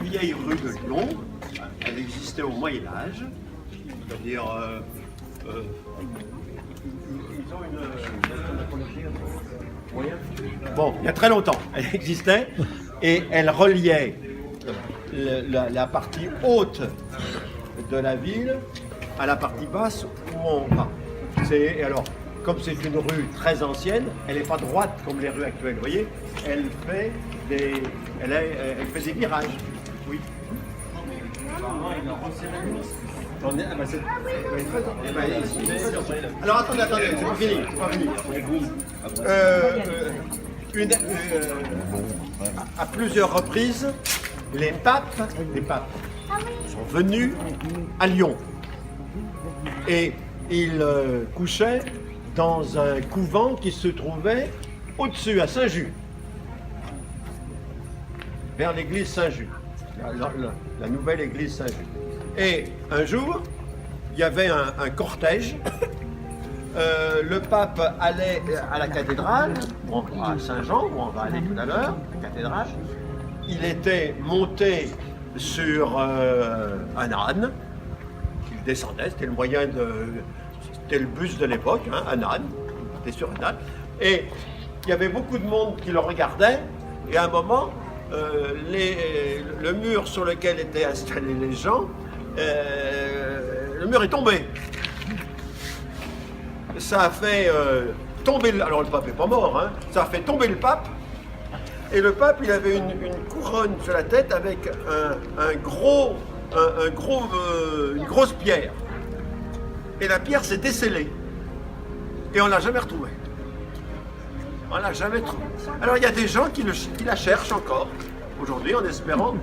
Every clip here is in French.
vieille rue de Lyon. Elle existait au Moyen-Âge. C'est-à-dire. Ils ont une. Bon, il y a très longtemps, elle existait et elle reliait la partie haute de la ville à la partie basse où on va. Alors, comme c'est une rue très ancienne, elle n'est pas droite comme les rues actuelles, vous voyez, elle fait des virages. Oui. Alors attendez, c'est pas fini, à plusieurs reprises, les papes sont venus à Lyon et ils couchaient dans un couvent qui se trouvait au-dessus, à Saint-Just, vers l'église Saint-Just, la nouvelle église Saint-Just. Et un jour, il y avait un cortège. Le pape allait à la cathédrale, à Saint-Jean, où on va aller tout à l'heure, la cathédrale. Il était monté sur un âne. Il descendait, c'était le moyen de. C'était le bus de l'époque, hein, un âne. Il était sur un âne. Et il y avait beaucoup de monde qui le regardait. Et à un moment, le mur sur lequel étaient installés les gens, le mur est tombé. Ça a fait tomber. Alors le pape n'est pas mort, hein, ça a fait tomber le pape. Et le pape, il avait une couronne sur la tête avec une grosse pierre. Et la pierre s'est décellée. Et on ne l'a jamais retrouvée. On ne l'a jamais trouvée. Alors il y a des gens qui la cherchent encore aujourd'hui en espérant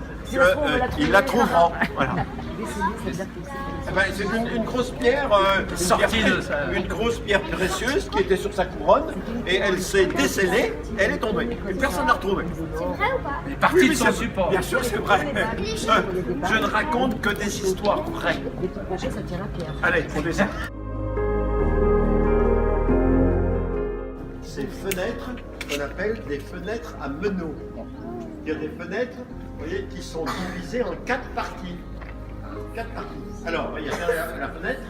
qu'ils la trouveront. Voilà. C'est une grosse pierre, une grosse pierre précieuse qui était sur sa couronne et elle s'est décellée, elle est tombée. Et personne ne l'a retrouvée. C'est vrai ou pas? Elle est partie de son support. Bien sûr, c'est vrai. Je ne raconte que des histoires vraies. Allez, on descend. Ces fenêtres qu'on appelle des fenêtres à meneaux. Il y a des fenêtres, vous voyez, qui sont divisées en 4 parties. 4 parties. Alors, il y a la fenêtre.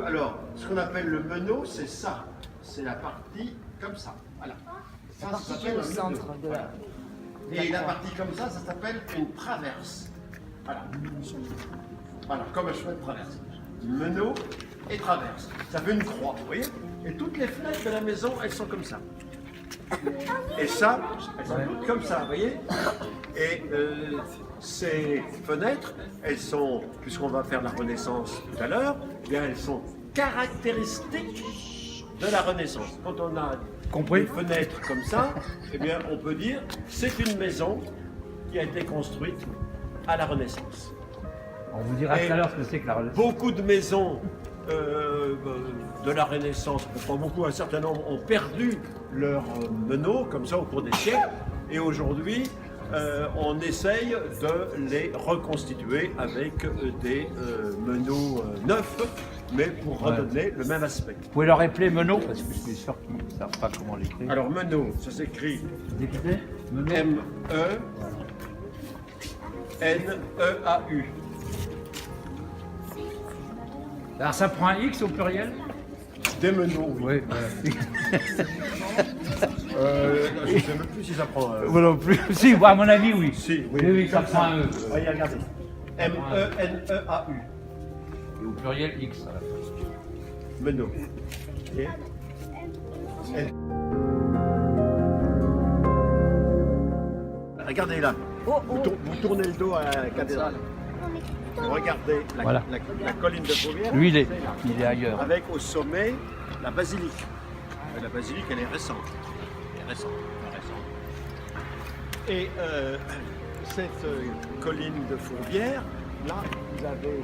Alors, ce qu'on appelle le meneau, c'est ça. C'est la partie comme ça. Voilà. Ça s'appelle le centre de la. Et la partie comme ça s'appelle une traverse. Voilà. Voilà, comme un chemin de traverse. Meneau et traverse. Ça fait une croix, vous voyez? Et toutes les fenêtres de la maison, elles sont comme ça. Et ça, elles sont toutes comme ça, vous voyez? Et ces fenêtres, elles sont, puisqu'on va faire la Renaissance tout à l'heure, eh bien elles sont caractéristiques de la Renaissance. Quand on a des fenêtres comme ça, eh bien on peut dire c'est une maison qui a été construite à la Renaissance. On vous dira tout à l'heure ce que c'est que la Renaissance. Beaucoup de maisons de la Renaissance, pas beaucoup, un certain nombre ont perdu leurs meneaux comme ça au cours des siècles, et aujourd'hui on essaye de les reconstituer avec des meneaux neufs, mais pour redonner le même aspect. Vous pouvez leur rappeler meneau, parce que je suis sûr qu'ils ne savent pas comment l'écrire. Alors meneau, ça s'écrit Meneau. M-E-N-E-A-U. Alors ça prend un X au pluriel? Des meneaux, oui. Oui. Je ne sais même plus si ça prend. Moi non plus. Si, à mon avis, oui. Si, oui. Oui, ça prend un E. Voyez, regardez. M-E-N-E-A-U. Et au pluriel X à la fin. Meneau. Ok. Regardez là. Vous tournez le dos à la cathédrale. Vous regardez la colline de Fourvière. Lui, il est ailleurs. Avec au sommet la basilique. La basilique, elle est récente. Et cette colline de Fourvière, là, vous avez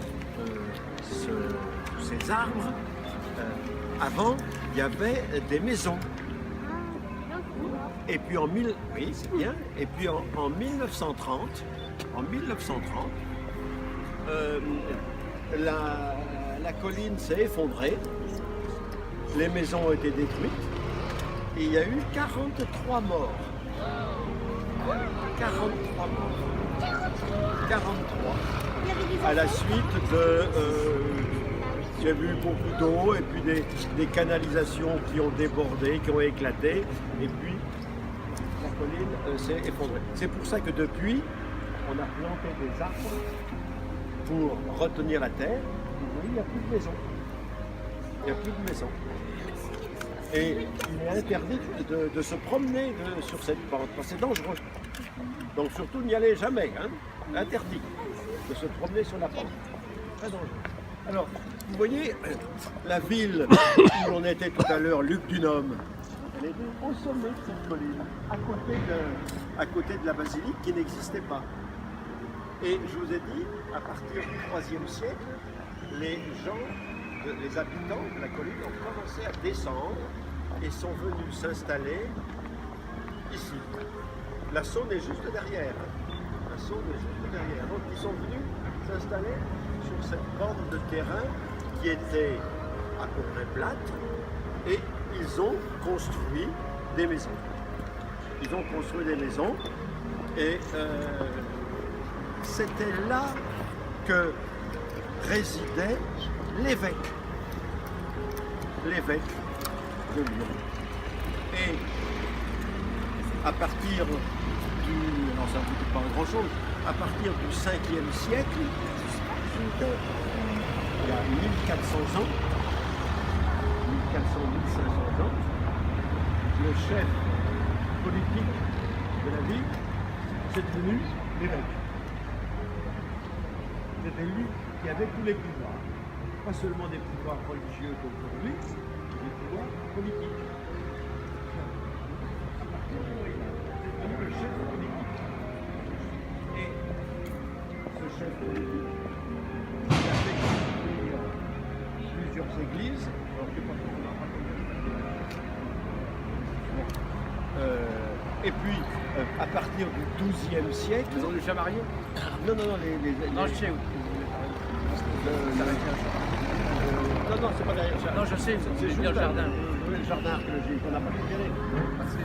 ces arbres. Avant, il y avait des maisons. Et puis oui, c'est bien. Et puis en 1930, la colline s'est effondrée, les maisons ont été détruites et il y a eu 43 morts. 43 morts. 43. À la suite de... il y a eu beaucoup d'eau et puis des canalisations qui ont débordé, qui ont éclaté. Et puis la colline s'est effondrée. C'est pour ça que depuis, on a planté des arbres pour retenir la terre. Vous voyez, il n'y a plus de maison. Il n'y a plus de maison. Et il est interdit de se promener sur cette pente, parce que c'est dangereux. Donc surtout n'y allez jamais, hein. Interdit de se promener sur la pente. Très dangereux. Alors, vous voyez, la ville où on était tout à l'heure, Lugdunum, elle était au sommet de cette colline, à côté de la basilique qui n'existait pas. Et je vous ai dit, à partir du IIIe siècle, les habitants de la colline ont commencé à descendre et sont venus s'installer ici. La Saône est juste derrière. La Saône est juste derrière. Donc ils sont venus s'installer sur cette bande de terrain qui était à peu près plate et ils ont construit des maisons. Ils ont construit des maisons et c'était là que résidait l'évêque de Lyon. Et à partir du, alors ça ne vous dit pas grand chose, à partir du 5e siècle, il y a 1400 ans, 1400-1500 ans, le chef politique de la ville, c'est devenu l'évêque. C'était lui qui avait tous les pouvoirs. Pas seulement des pouvoirs religieux d'aujourd'hui, mais des pouvoirs politiques. C'est devenu le chef politique. Et ce chef politique, il a fait construire plusieurs églises. Alors, je ne sais pas si on va et puis, à partir du XIIe siècle... Ils ont du chat marié? Non, Non, je sais où. non, c'est pas derrière le jardin. Non, je sais, c'est juste le jardin. Le jardin archéologique, on n'a pas pu y aller.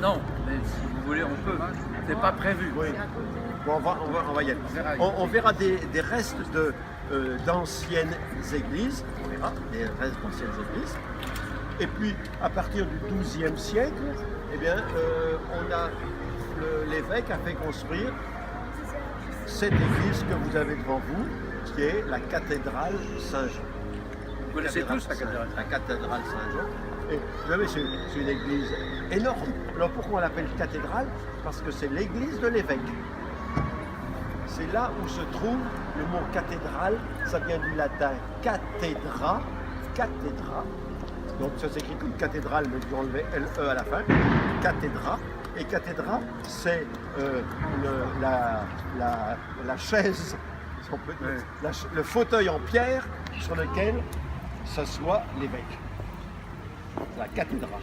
Non, mais si vous voulez, on peut. C'est pas prévu. Oui. Bon, on va y aller. On verra des restes d'anciennes églises. On verra des restes d'anciennes églises. Et puis, à partir du XIIe siècle, eh bien, l'évêque a fait construire cette église que vous avez devant vous, qui est la cathédrale Saint-Jean. Vous connaissez tous la cathédrale? La cathédrale Saint-Jean. Et vous savez, c'est une église énorme. Alors pourquoi on l'appelle cathédrale? Parce que c'est l'église de l'évêque. C'est là où se trouve le mot cathédrale. Ça vient du latin cathedra, cathédra. Donc ça s'écrit comme cathédrale, mais vous enlevez LE à la fin. Cathédra. Et cathédra, c'est la chaise, si on peut dire, le fauteuil en pierre sur lequel s'assoit l'évêque. La cathédrale.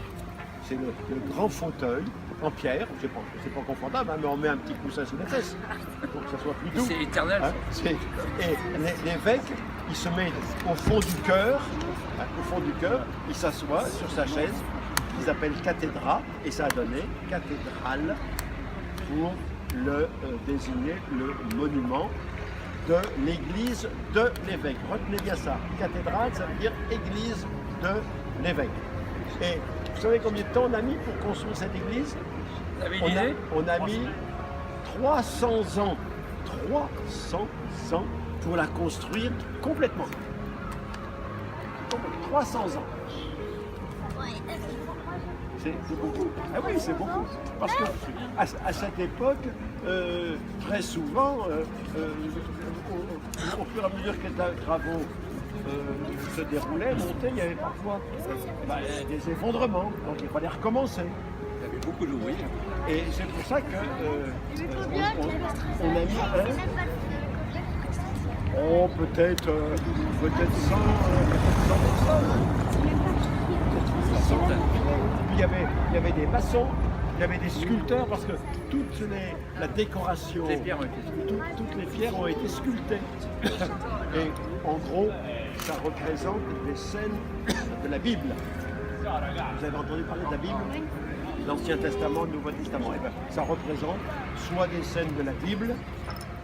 C'est le grand fauteuil en pierre. Je sais pas, c'est pas confortable, hein, mais on met un petit coussin sous les fesses pour que ça soit plus doux. C'est éternel. Hein, et l'évêque, il se met au fond du chœur, il s'assoit sur sa chaise, qu'ils appellent cathédra, et ça a donné cathédrale pour désigner le monument de l'église de l'évêque. Retenez bien ça. Cathédrale, ça veut dire église de l'évêque. Et vous savez combien de temps on a mis pour construire cette église? Vous avez une idée? On a mis 300 ans. 300 ans pour la construire complètement. 300 ans. C'est beaucoup. Ah oui, c'est beaucoup. Parce que à cette époque, très souvent, au fur et à mesure que les travaux se déroulaient, montaient, il y avait parfois des effondrements. Donc il fallait recommencer. Il y avait beaucoup d'ouvriers. Et c'est pour ça que on a mis peut-être 100 personnes. Puis il y avait des maçons, il y avait des sculpteurs, parce que la décoration, toutes les pierres ont été sculptées. Et en gros, ça représente des scènes de la Bible. Vous avez entendu parler de la Bible? L'Ancien Testament, le Nouveau Testament. Et bien, ça représente soit des scènes de la Bible,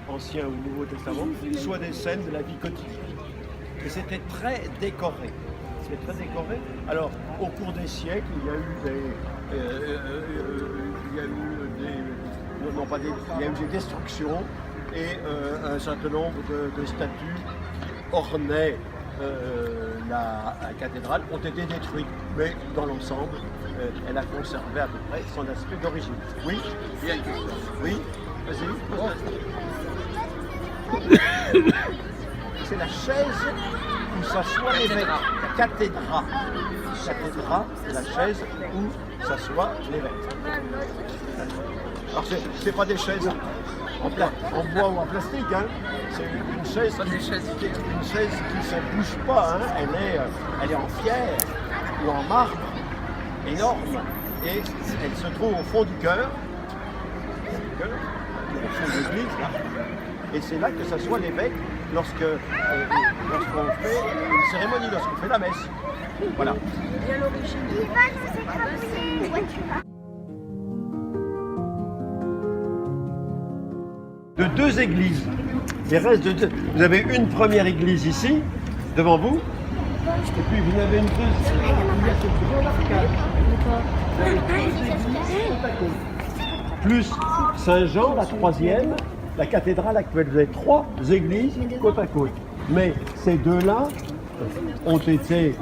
Ancien ou Nouveau Testament, soit des scènes de la vie quotidienne. Et c'était très décoré. C'était très décoré. Alors, au cours des siècles, il y a eu des destructions et un certain nombre de statues ornaient la cathédrale ont été détruites. Mais dans l'ensemble, elle a conservé à peu près son aspect d'origine. Oui, bien. Oui, vas-y. C'est la chaise où s'assoit l'évêque. Cathédra. Cathédra, c'est la chaise où s'assoit l'évêque. Alors c'est pas des chaises en bois ou en plastique, hein. C'est une chaise qui ne se bouge pas, hein. Elle est en pierre ou en marbre, énorme, et elle se trouve au fond du chœur, au fond de l'église, là. Et c'est là que s'assoit l'évêque lorsqu'on fait une cérémonie, lorsqu'on fait la messe. Voilà. Et à l'origine, de deux églises. Il reste vous avez une première église ici, devant vous, et puis vous avez une deuxième. Plus Saint-Jean, la troisième, la cathédrale actuelle. Vous avez trois églises côte à côte. Mais ces deux-là ont été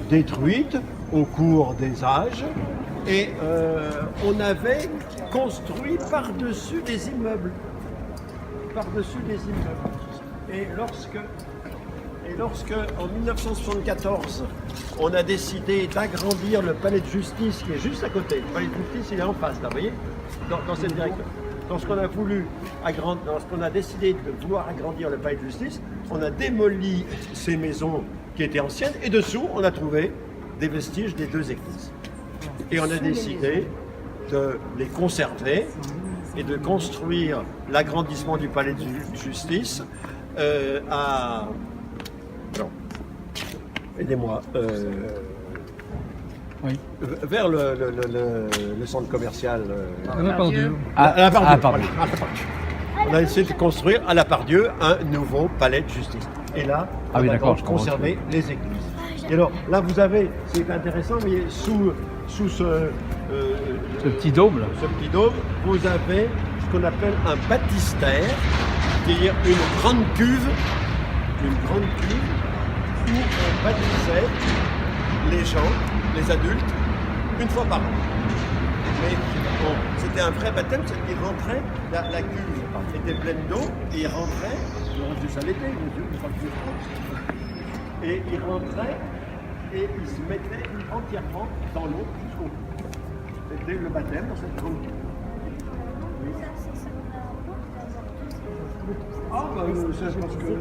détruites au cours des âges et on avait construit par-dessus des immeubles. Et lorsque, en 1974, on a décidé d'agrandir le palais de justice qui est juste à côté, le palais de justice il est en face, là, vous voyez, dans cette direction. Lorsqu'on a décidé de vouloir agrandir le palais de justice, on a démoli ces maisons qui étaient anciennes et dessous, on a trouvé des vestiges des deux églises. Et on a décidé de les conserver et de construire l'agrandissement du palais de justice aidez-moi, Oui. vers le centre commercial. À la Part-Dieu. À la Part-Dieu. Part-Dieu. On a essayé de construire à la Part-Dieu un nouveau palais de justice. Et là, on a donc conservé les églises. Et alors, là, vous avez, c'est intéressant, mais sous ce petit dôme, là. Ce petit dôme, vous avez ce qu'on appelle un baptistère, c'est-à-dire une grande cuve où on baptisait les gens, les adultes, une fois par an. Mais bon, c'était un vrai baptême, c'est qu'ils rentraient, la cuve était pleine d'eau, et ils rentraient, on faisait ça l'été, et ils rentraient, et ils se mettaient entièrement dans l'eau jusqu'au bout. C'était le baptême dans cette grande cuve. Ça, je pense que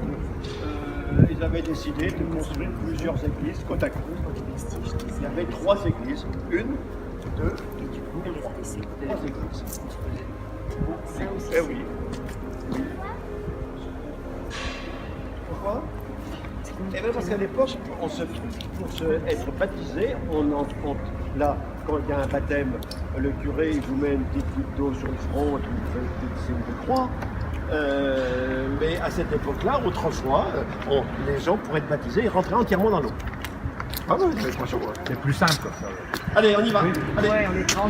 ils avaient décidé de construire plusieurs églises côte à côte. Il y avait trois églises, une, deux et trois. Trois églises. Eh oui. Pourquoi? Eh bien parce qu'à l'époque, pour être baptisé, là, quand il y a un baptême, le curé il vous met une petite goutte d'eau sur le front, et puis il fait une petite signe de croix. Mais à cette époque-là, autrefois, les gens pour être baptisés, ils rentraient entièrement dans l'eau. Ah oui, c'est plus simple comme ça. Allez, on y va. Oui. Allez. Ouais, on est 30.